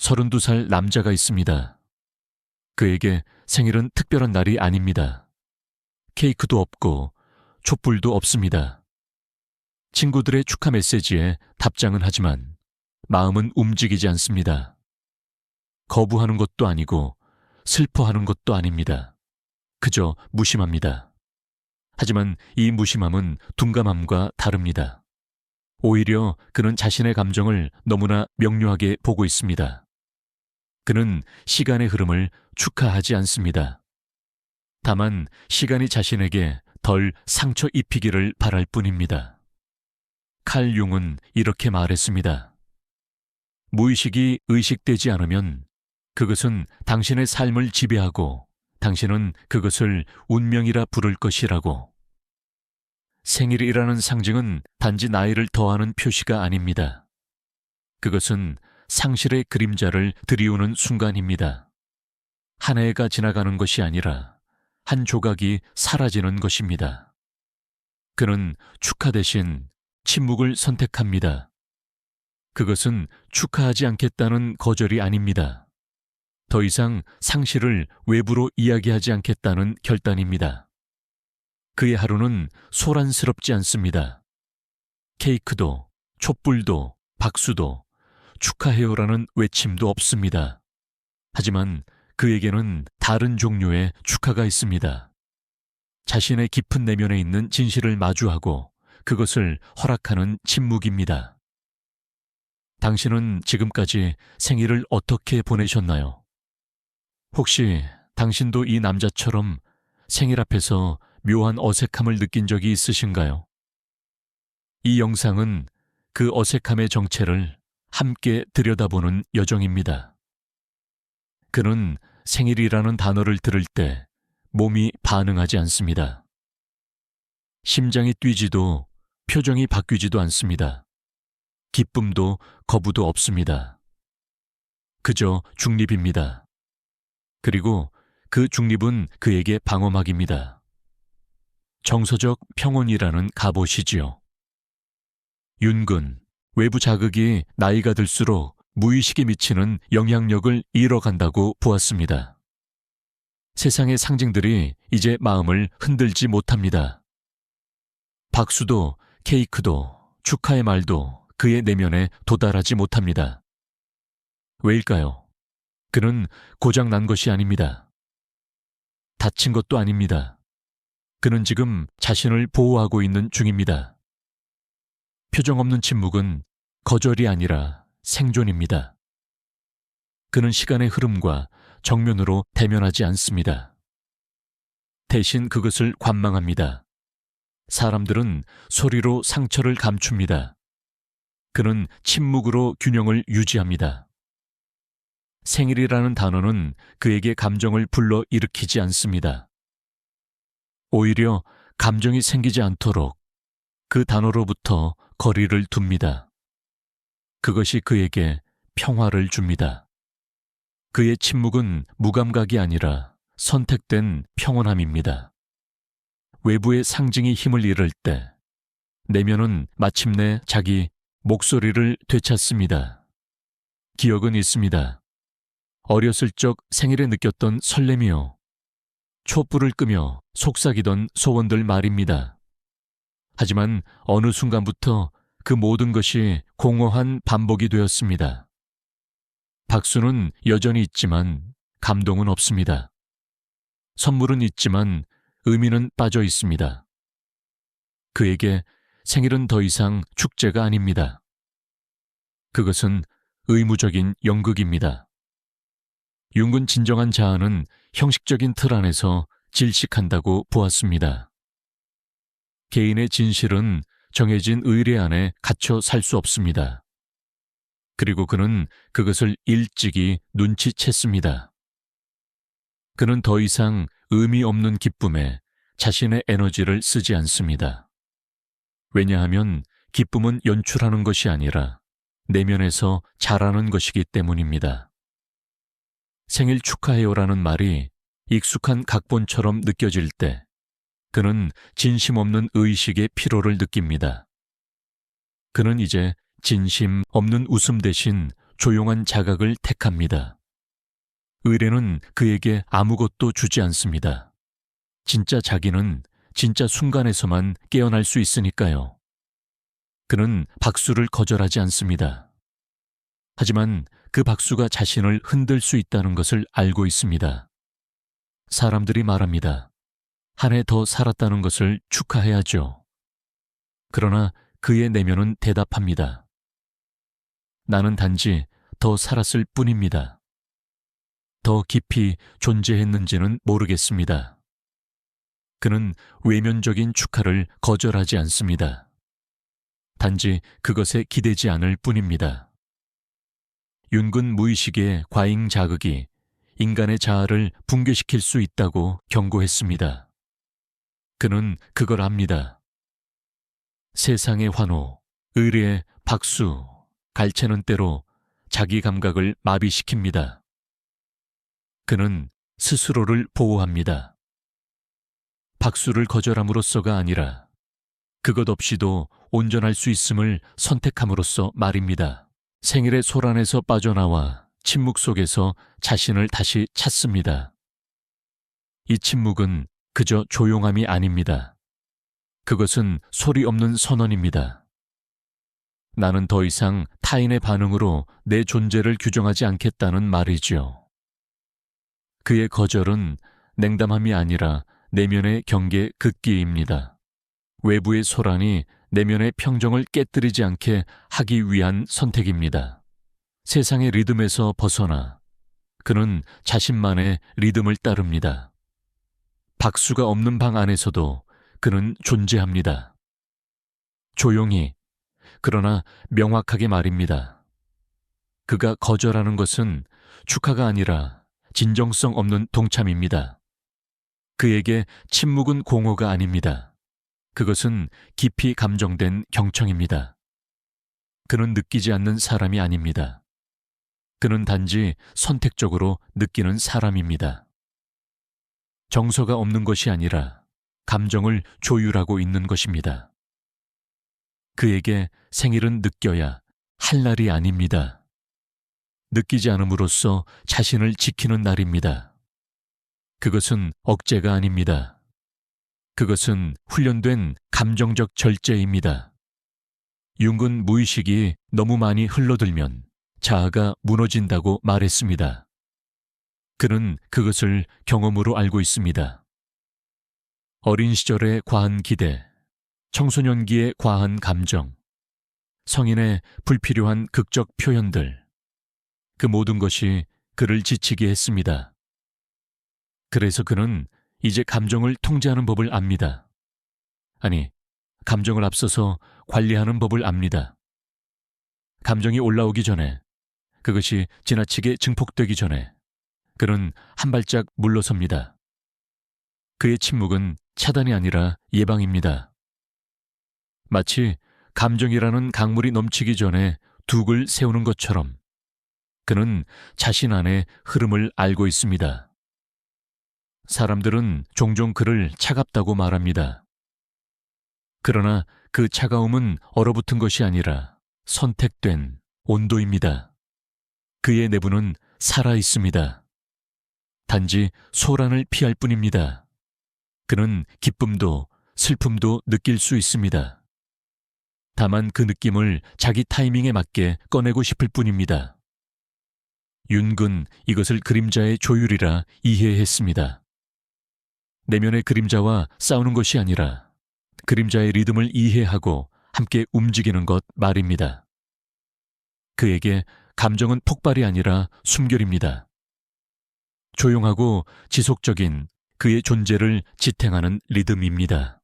32살 남자가 있습니다. 그에게 생일은 특별한 날이 아닙니다. 케이크도 없고 촛불도 없습니다. 친구들의 축하 메시지에 답장은 하지만 마음은 움직이지 않습니다. 거부하는 것도 아니고 슬퍼하는 것도 아닙니다. 그저 무심합니다. 하지만 이 무심함은 둔감함과 다릅니다. 오히려 그는 자신의 감정을 너무나 명료하게 보고 있습니다. 그는 시간의 흐름을 축하하지 않습니다. 다만 시간이 자신에게 덜 상처 입히기를 바랄 뿐입니다. 칼 융은 이렇게 말했습니다. 무의식이 의식되지 않으면 그것은 당신의 삶을 지배하고 당신은 그것을 운명이라 부를 것이라고. 생일이라는 상징은 단지 나이를 더하는 표시가 아닙니다. 그것은 상실의 그림자를 들이우는 순간입니다. 한 해가 지나가는 것이 아니라 한 조각이 사라지는 것입니다. 그는 축하 대신 침묵을 선택합니다. 그것은 축하하지 않겠다는 거절이 아닙니다. 더 이상 상실을 외부로 이야기하지 않겠다는 결단입니다. 그의 하루는 소란스럽지 않습니다. 케이크도, 촛불도, 박수도, 축하해요라는 외침도 없습니다. 하지만 그에게는 다른 종류의 축하가 있습니다. 자신의 깊은 내면에 있는 진실을 마주하고 그것을 허락하는 침묵입니다. 당신은 지금까지 생일을 어떻게 보내셨나요? 혹시 당신도 이 남자처럼 생일 앞에서 묘한 어색함을 느낀 적이 있으신가요? 이 영상은 그 어색함의 정체를 함께 들여다보는 여정입니다. 그는 생일이라는 단어를 들을 때 몸이 반응하지 않습니다. 심장이 뛰지도 표정이 바뀌지도 않습니다. 기쁨도 거부도 없습니다. 그저 중립입니다. 그리고 그 중립은 그에게 방어막입니다. 정서적 평온이라는 갑옷이지요. 윤근, 외부 자극이 나이가 들수록 무의식에 미치는 영향력을 잃어간다고 보았습니다. 세상의 상징들이 이제 마음을 흔들지 못합니다. 박수도 케이크도 축하의 말도 그의 내면에 도달하지 못합니다. 왜일까요? 그는 고장 난 것이 아닙니다. 다친 것도 아닙니다. 그는 지금 자신을 보호하고 있는 중입니다. 표정 없는 침묵은 거절이 아니라 생존입니다. 그는 시간의 흐름과 정면으로 대면하지 않습니다. 대신 그것을 관망합니다. 사람들은 소리로 상처를 감춥니다. 그는 침묵으로 균형을 유지합니다. 생일이라는 단어는 그에게 감정을 불러 일으키지 않습니다. 오히려 감정이 생기지 않도록 그 단어로부터 거리를 둡니다. 그것이 그에게 평화를 줍니다. 그의 침묵은 무감각이 아니라 선택된 평온함입니다. 외부의 상징이 힘을 잃을 때 내면은 마침내 자기 목소리를 되찾습니다. 기억은 있습니다. 어렸을 적 생일에 느꼈던 설렘이요. 촛불을 끄며 속삭이던 소원들 말입니다. 하지만 어느 순간부터 그 모든 것이 공허한 반복이 되었습니다. 박수는 여전히 있지만 감동은 없습니다. 선물은 있지만 의미는 빠져 있습니다. 그에게 생일은 더 이상 축제가 아닙니다. 그것은 의무적인 연극입니다. 융은 진정한 자아는 형식적인 틀 안에서 질식한다고 보았습니다. 개인의 진실은 정해진 의례 안에 갇혀 살 수 없습니다. 그리고 그는 그것을 일찍이 눈치챘습니다. 그는 더 이상 의미 없는 기쁨에 자신의 에너지를 쓰지 않습니다. 왜냐하면 기쁨은 연출하는 것이 아니라 내면에서 자라는 것이기 때문입니다. 생일 축하해요라는 말이 익숙한 각본처럼 느껴질 때 그는 진심 없는 의식의 피로를 느낍니다. 그는 이제 진심 없는 웃음 대신 조용한 자각을 택합니다. 의뢰는 그에게 아무것도 주지 않습니다. 진짜 자기는 진짜 순간에서만 깨어날 수 있으니까요. 그는 박수를 거절하지 않습니다. 하지만 그 박수가 자신을 흔들 수 있다는 것을 알고 있습니다. 사람들이 말합니다. 한 해 더 살았다는 것을 축하해야죠. 그러나 그의 내면은 대답합니다. 나는 단지 더 살았을 뿐입니다. 더 깊이 존재했는지는 모르겠습니다. 그는 외면적인 축하를 거절하지 않습니다. 단지 그것에 기대지 않을 뿐입니다. 윤근 무의식의 과잉 자극이 인간의 자아를 붕괴시킬 수 있다고 경고했습니다. 그는 그걸 압니다. 세상의 환호, 의뢰의 박수, 갈채는 때로 자기 감각을 마비시킵니다. 그는 스스로를 보호합니다. 박수를 거절함으로써가 아니라 그것 없이도 온전할 수 있음을 선택함으로써 말입니다. 생일의 소란에서 빠져나와 침묵 속에서 자신을 다시 찾습니다. 이 침묵은 그저 조용함이 아닙니다. 그것은 소리 없는 선언입니다. 나는 더 이상 타인의 반응으로 내 존재를 규정하지 않겠다는 말이지요. 그의 거절은 냉담함이 아니라 내면의 경계 극기입니다. 외부의 소란이 내면의 평정을 깨뜨리지 않게 하기 위한 선택입니다. 세상의 리듬에서 벗어나 그는 자신만의 리듬을 따릅니다. 박수가 없는 방 안에서도 그는 존재합니다. 조용히, 그러나 명확하게 말입니다. 그가 거절하는 것은 축하가 아니라 진정성 없는 동참입니다. 그에게 침묵은 공허가 아닙니다. 그것은 깊이 감정된 경청입니다. 그는 느끼지 않는 사람이 아닙니다. 그는 단지 선택적으로 느끼는 사람입니다. 정서가 없는 것이 아니라 감정을 조율하고 있는 것입니다. 그에게 생일은 느껴야 할 날이 아닙니다. 느끼지 않음으로써 자신을 지키는 날입니다. 그것은 억제가 아닙니다. 그것은 훈련된 감정적 절제입니다. 융은 무의식이 너무 많이 흘러들면 자아가 무너진다고 말했습니다. 그는 그것을 경험으로 알고 있습니다. 어린 시절의 과한 기대, 청소년기의 과한 감정, 성인의 불필요한 극적 표현들, 그 모든 것이 그를 지치게 했습니다. 그래서 그는 이제 감정을 통제하는 법을 압니다. 아니, 감정을 앞서서 관리하는 법을 압니다. 감정이 올라오기 전에, 그것이 지나치게 증폭되기 전에 그는 한 발짝 물러섭니다. 그의 침묵은 차단이 아니라 예방입니다. 마치 감정이라는 강물이 넘치기 전에 둑을 세우는 것처럼 그는 자신 안의 흐름을 알고 있습니다. 사람들은 종종 그를 차갑다고 말합니다. 그러나 그 차가움은 얼어붙은 것이 아니라 선택된 온도입니다. 그의 내부는 살아 있습니다. 단지 소란을 피할 뿐입니다. 그는 기쁨도 슬픔도 느낄 수 있습니다. 다만 그 느낌을 자기 타이밍에 맞게 꺼내고 싶을 뿐입니다. 윤근 이것을 그림자의 조율이라 이해했습니다. 내면의 그림자와 싸우는 것이 아니라 그림자의 리듬을 이해하고 함께 움직이는 것 말입니다. 그에게 감정은 폭발이 아니라 숨결입니다. 조용하고 지속적인 그의 존재를 지탱하는 리듬입니다.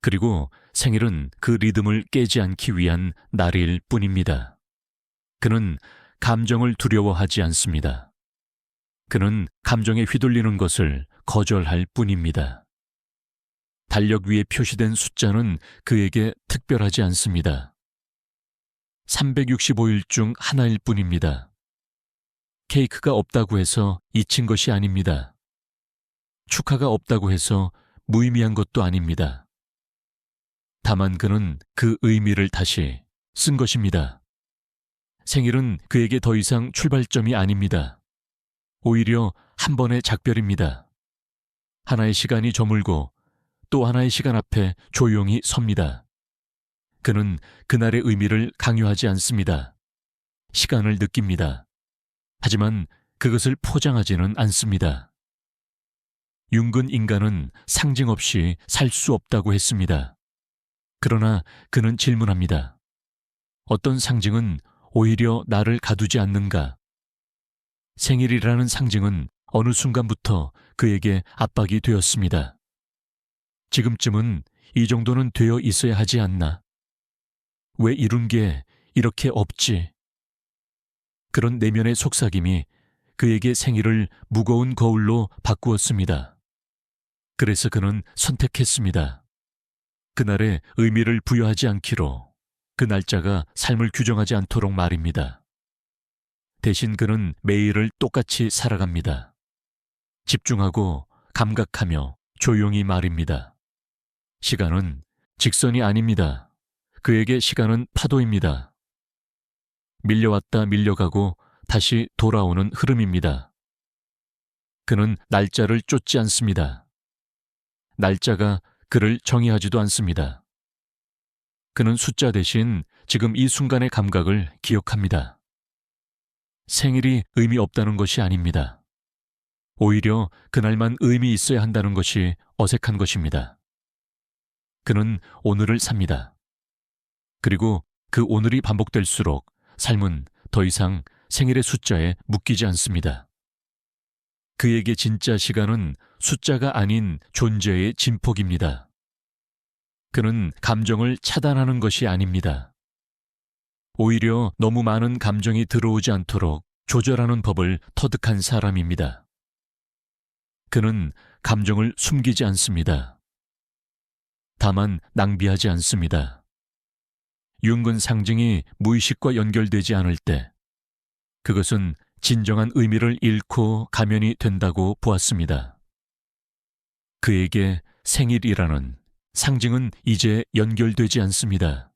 그리고 생일은 그 리듬을 깨지 않기 위한 날일 뿐입니다. 그는 감정을 두려워하지 않습니다. 그는 감정에 휘둘리는 것을 거절할 뿐입니다. 달력 위에 표시된 숫자는 그에게 특별하지 않습니다. 365일 중 하나일 뿐입니다. 케이크가 없다고 해서 잊힌 것이 아닙니다. 축하가 없다고 해서 무의미한 것도 아닙니다. 다만 그는 그 의미를 다시 쓴 것입니다. 생일은 그에게 더 이상 출발점이 아닙니다. 오히려 한 번의 작별입니다. 하나의 시간이 저물고 또 하나의 시간 앞에 조용히 섭니다. 그는 그날의 의미를 강요하지 않습니다. 시간을 느낍니다. 하지만 그것을 포장하지는 않습니다. 융근 인간은 상징 없이 살 수 없다고 했습니다. 그러나 그는 질문합니다. 어떤 상징은 오히려 나를 가두지 않는가? 생일이라는 상징은 어느 순간부터 그에게 압박이 되었습니다. 지금쯤은 이 정도는 되어 있어야 하지 않나? 왜 이룬 게 이렇게 없지? 그런 내면의 속삭임이 그에게 생일을 무거운 거울로 바꾸었습니다. 그래서 그는 선택했습니다. 그날에 의미를 부여하지 않기로, 그 날짜가 삶을 규정하지 않도록 말입니다. 대신 그는 매일을 똑같이 살아갑니다. 집중하고 감각하며 조용히 말입니다. 시간은 직선이 아닙니다. 그에게 시간은 파도입니다. 밀려왔다 밀려가고 다시 돌아오는 흐름입니다. 그는 날짜를 쫓지 않습니다. 날짜가 그를 정의하지도 않습니다. 그는 숫자 대신 지금 이 순간의 감각을 기억합니다. 생일이 의미 없다는 것이 아닙니다. 오히려 그날만 의미 있어야 한다는 것이 어색한 것입니다. 그는 오늘을 삽니다. 그리고 그 오늘이 반복될수록 삶은 더 이상 생일의 숫자에 묶이지 않습니다. 그에게 진짜 시간은 숫자가 아닌 존재의 진폭입니다. 그는 감정을 차단하는 것이 아닙니다. 오히려 너무 많은 감정이 들어오지 않도록 조절하는 법을 터득한 사람입니다. 그는 감정을 숨기지 않습니다. 다만 낭비하지 않습니다. 융근 상징이 무의식과 연결되지 않을 때 그것은 진정한 의미를 잃고 가면이 된다고 보았습니다. 그에게 생일이라는 상징은 이제 연결되지 않습니다.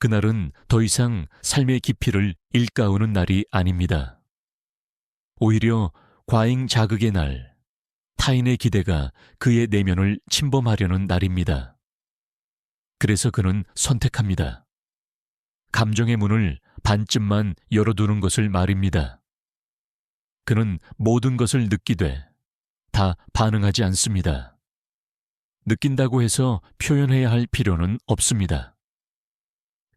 그날은 더 이상 삶의 깊이를 일깨우는 날이 아닙니다. 오히려 과잉 자극의 날, 타인의 기대가 그의 내면을 침범하려는 날입니다. 그래서 그는 선택합니다. 감정의 문을 반쯤만 열어두는 것을 말입니다. 그는 모든 것을 느끼되 다 반응하지 않습니다. 느낀다고 해서 표현해야 할 필요는 없습니다.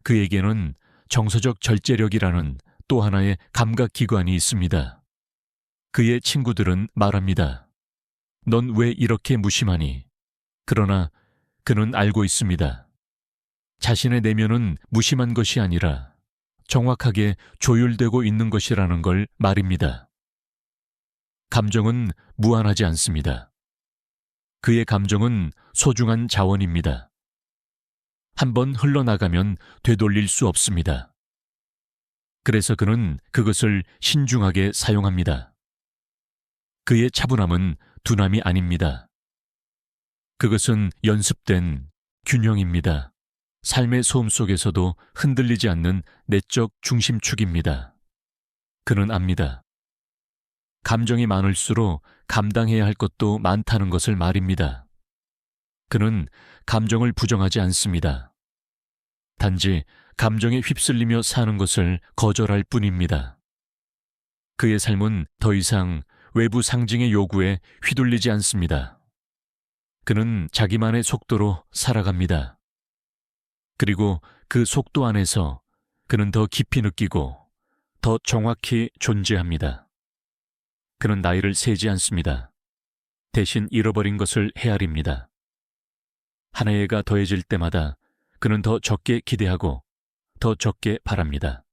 그에게는 정서적 절제력이라는 또 하나의 감각기관이 있습니다. 그의 친구들은 말합니다. 넌 왜 이렇게 무심하니? 그러나 그는 알고 있습니다. 자신의 내면은 무심한 것이 아니라 정확하게 조율되고 있는 것이라는 걸 말입니다. 감정은 무한하지 않습니다. 그의 감정은 소중한 자원입니다. 한번 흘러나가면 되돌릴 수 없습니다. 그래서 그는 그것을 신중하게 사용합니다. 그의 차분함은 둔함이 아닙니다. 그것은 연습된 균형입니다. 삶의 소음 속에서도 흔들리지 않는 내적 중심축입니다. 그는 압니다. 감정이 많을수록 감당해야 할 것도 많다는 것을 말입니다. 그는 감정을 부정하지 않습니다. 단지 감정에 휩쓸리며 사는 것을 거절할 뿐입니다. 그의 삶은 더 이상 외부 상징의 요구에 휘둘리지 않습니다. 그는 자기만의 속도로 살아갑니다. 그리고 그 속도 안에서 그는 더 깊이 느끼고 더 정확히 존재합니다. 그는 나이를 세지 않습니다. 대신 잃어버린 것을 헤아립니다. 한 해가 더해질 때마다 그는 더 적게 기대하고 더 적게 바랍니다.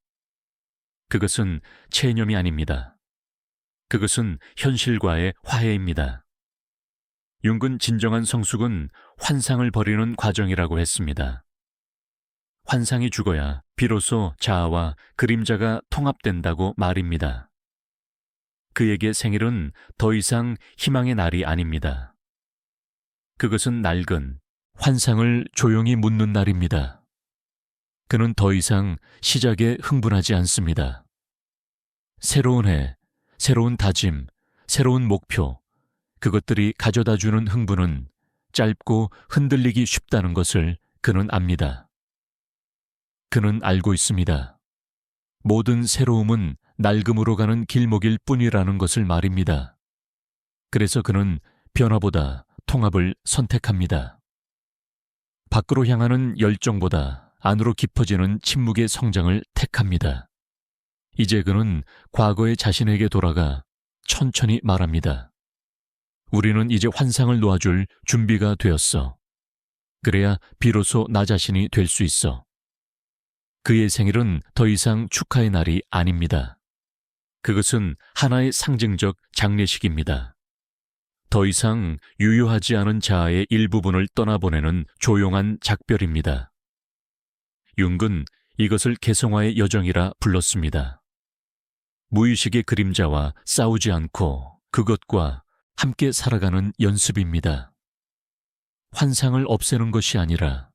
그것은 체념이 아닙니다. 그것은 현실과의 화해입니다. 융근 진정한 성숙은 환상을 버리는 과정이라고 했습니다. 환상이 죽어야 비로소 자아와 그림자가 통합된다고 말입니다. 그에게 생일은 더 이상 희망의 날이 아닙니다. 그것은 낡은 환상을 조용히 묻는 날입니다. 그는 더 이상 시작에 흥분하지 않습니다. 새로운 해, 새로운 다짐, 새로운 목표, 그것들이 가져다주는 흥분은 짧고 흔들리기 쉽다는 것을 그는 압니다. 그는 알고 있습니다. 모든 새로움은 낡음으로 가는 길목일 뿐이라는 것을 말입니다. 그래서 그는 변화보다 통합을 선택합니다. 밖으로 향하는 열정보다 안으로 깊어지는 침묵의 성장을 택합니다. 이제 그는 과거의 자신에게 돌아가 천천히 말합니다. 우리는 이제 환상을 놓아줄 준비가 되었어. 그래야 비로소 나 자신이 될 수 있어. 그의 생일은 더 이상 축하의 날이 아닙니다. 그것은 하나의 상징적 장례식입니다. 더 이상 유효하지 않은 자아의 일부분을 떠나보내는 조용한 작별입니다. 융은 이것을 개성화의 여정이라 불렀습니다. 무의식의 그림자와 싸우지 않고 그것과 함께 살아가는 연습입니다. 환상을 없애는 것이 아니라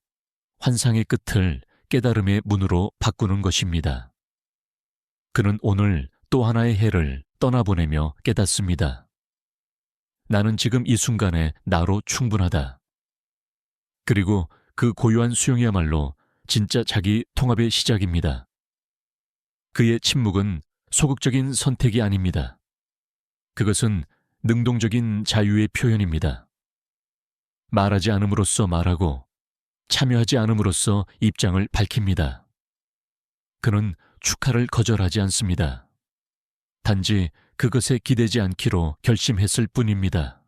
환상의 끝을 깨달음의 문으로 바꾸는 것입니다. 그는 오늘 또 하나의 해를 떠나보내며 깨닫습니다. 나는 지금 이 순간에 나로 충분하다. 그리고 그 고요한 수용이야말로 진짜 자기 통합의 시작입니다. 그의 침묵은 소극적인 선택이 아닙니다. 그것은 능동적인 자유의 표현입니다. 말하지 않음으로써 말하고 참여하지 않음으로써 입장을 밝힙니다. 그는 축하를 거절하지 않습니다. 단지 그것에 기대지 않기로 결심했을 뿐입니다.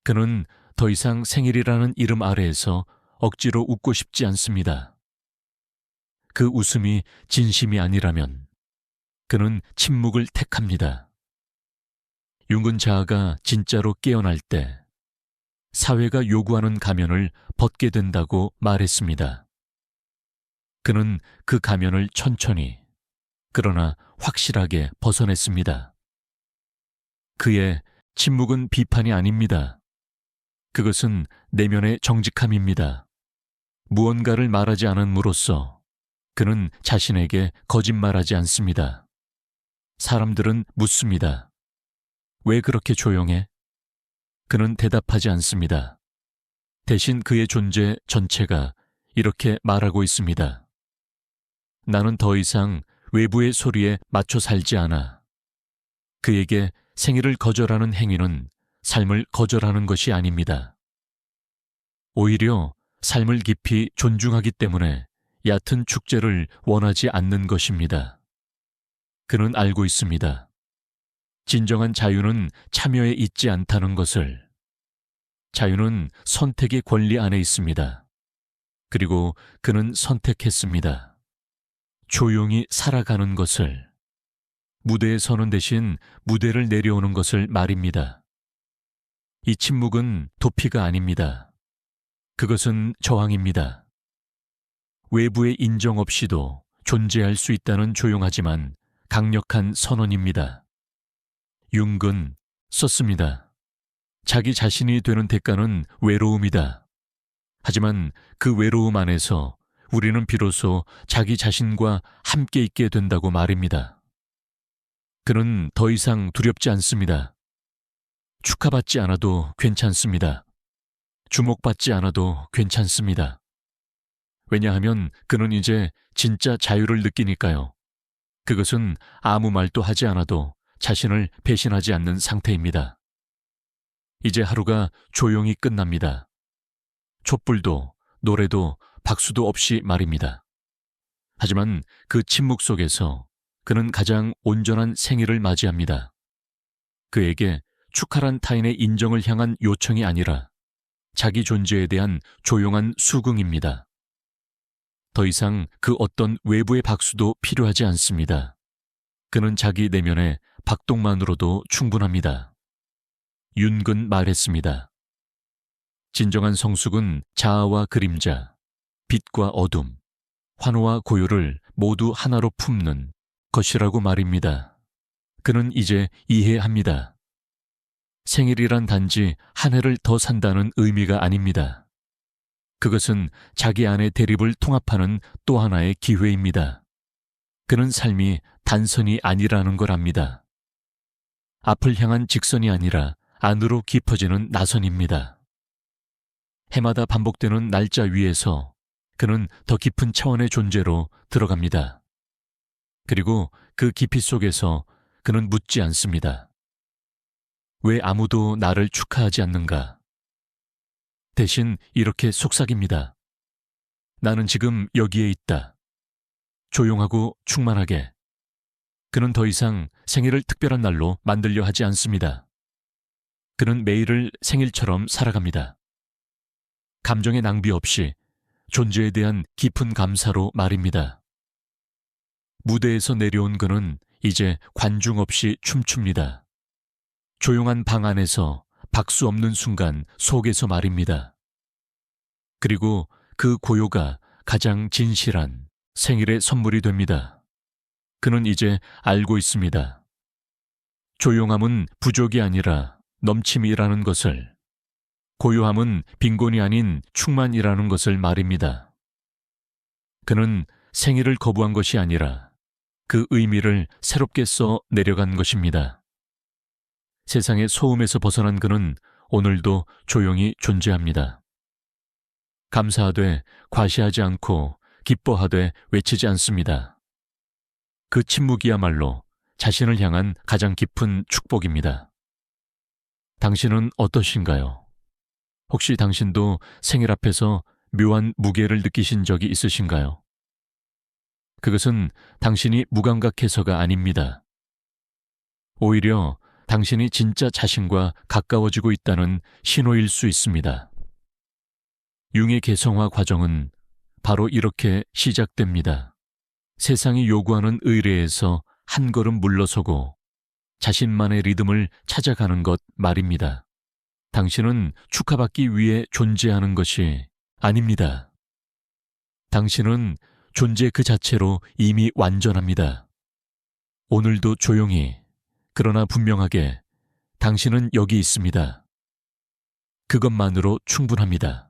그는 더 이상 생일이라는 이름 아래에서 억지로 웃고 싶지 않습니다. 그 웃음이 진심이 아니라면 그는 침묵을 택합니다. 융은 자아가 진짜로 깨어날 때 사회가 요구하는 가면을 벗게 된다고 말했습니다. 그는 그 가면을 천천히, 그러나 확실하게 벗어냈습니다. 그의 침묵은 비판이 아닙니다. 그것은 내면의 정직함입니다. 무언가를 말하지 않음으로써 그는 자신에게 거짓말하지 않습니다. 사람들은 묻습니다. 왜 그렇게 조용해? 그는 대답하지 않습니다. 대신 그의 존재 전체가 이렇게 말하고 있습니다. 나는 더 이상 외부의 소리에 맞춰 살지 않아. 그에게 생일을 거절하는 행위는 삶을 거절하는 것이 아닙니다. 오히려 삶을 깊이 존중하기 때문에 얕은 축제를 원하지 않는 것입니다. 그는 알고 있습니다. 진정한 자유는 참여에 있지 않다는 것을. 자유는 선택의 권리 안에 있습니다. 그리고 그는 선택했습니다. 조용히 살아가는 것을. 무대에 서는 대신 무대를 내려오는 것을 말입니다. 이 침묵은 도피가 아닙니다. 그것은 저항입니다. 외부의 인정 없이도 존재할 수 있다는 조용하지만 강력한 선언입니다. 융은 썼습니다. 자기 자신이 되는 대가는 외로움이다. 하지만 그 외로움 안에서 우리는 비로소 자기 자신과 함께 있게 된다고 말입니다. 그는 더 이상 두렵지 않습니다. 축하받지 않아도 괜찮습니다. 주목받지 않아도 괜찮습니다. 왜냐하면 그는 이제 진짜 자유를 느끼니까요. 그것은 아무 말도 하지 않아도 자신을 배신하지 않는 상태입니다. 이제 하루가 조용히 끝납니다. 촛불도 노래도 박수도 없이 말입니다. 하지만 그 침묵 속에서 그는 가장 온전한 생일을 맞이합니다. 그에게 축하란 타인의 인정을 향한 요청이 아니라 자기 존재에 대한 조용한 수긍입니다. 더 이상 그 어떤 외부의 박수도 필요하지 않습니다. 그는 자기 내면의 박동만으로도 충분합니다. 융은 말했습니다. 진정한 성숙은 자아와 그림자, 빛과 어둠, 환호와 고요를 모두 하나로 품는 것이라고 말입니다. 그는 이제 이해합니다. 생일이란 단지 한 해를 더 산다는 의미가 아닙니다. 그것은 자기 안의 대립을 통합하는 또 하나의 기회입니다. 그는 삶이 단선이 아니라는 걸 압니다. 앞을 향한 직선이 아니라 안으로 깊어지는 나선입니다. 해마다 반복되는 날짜 위에서 그는 더 깊은 차원의 존재로 들어갑니다. 그리고 그 깊이 속에서 그는 묻지 않습니다. 왜 아무도 나를 축하하지 않는가? 대신 이렇게 속삭입니다. 나는 지금 여기에 있다. 조용하고 충만하게. 그는 더 이상 생일을 특별한 날로 만들려 하지 않습니다. 그는 매일을 생일처럼 살아갑니다. 감정의 낭비 없이 존재에 대한 깊은 감사로 말입니다. 무대에서 내려온 그는 이제 관중 없이 춤춥니다. 조용한 방 안에서 박수 없는 순간 속에서 말입니다. 그리고 그 고요가 가장 진실한 생일의 선물이 됩니다. 그는 이제 알고 있습니다. 조용함은 부족이 아니라 넘침이라는 것을, 고요함은 빈곤이 아닌 충만이라는 것을 말입니다. 그는 생일을 거부한 것이 아니라 그 의미를 새롭게 써 내려간 것입니다. 세상의 소음에서 벗어난 그는 오늘도 조용히 존재합니다. 감사하되 과시하지 않고 기뻐하되 외치지 않습니다. 그 침묵이야말로 자신을 향한 가장 깊은 축복입니다. 당신은 어떠신가요? 혹시 당신도 생일 앞에서 묘한 무게를 느끼신 적이 있으신가요? 그것은 당신이 무감각해서가 아닙니다. 오히려 당신이 진짜 자신과 가까워지고 있다는 신호일 수 있습니다. 융의 개성화 과정은 바로 이렇게 시작됩니다. 세상이 요구하는 의례에서 한 걸음 물러서고 자신만의 리듬을 찾아가는 것 말입니다. 당신은 축하받기 위해 존재하는 것이 아닙니다. 당신은 존재 그 자체로 이미 완전합니다. 오늘도 조용히, 그러나 분명하게 당신은 여기 있습니다. 그것만으로 충분합니다.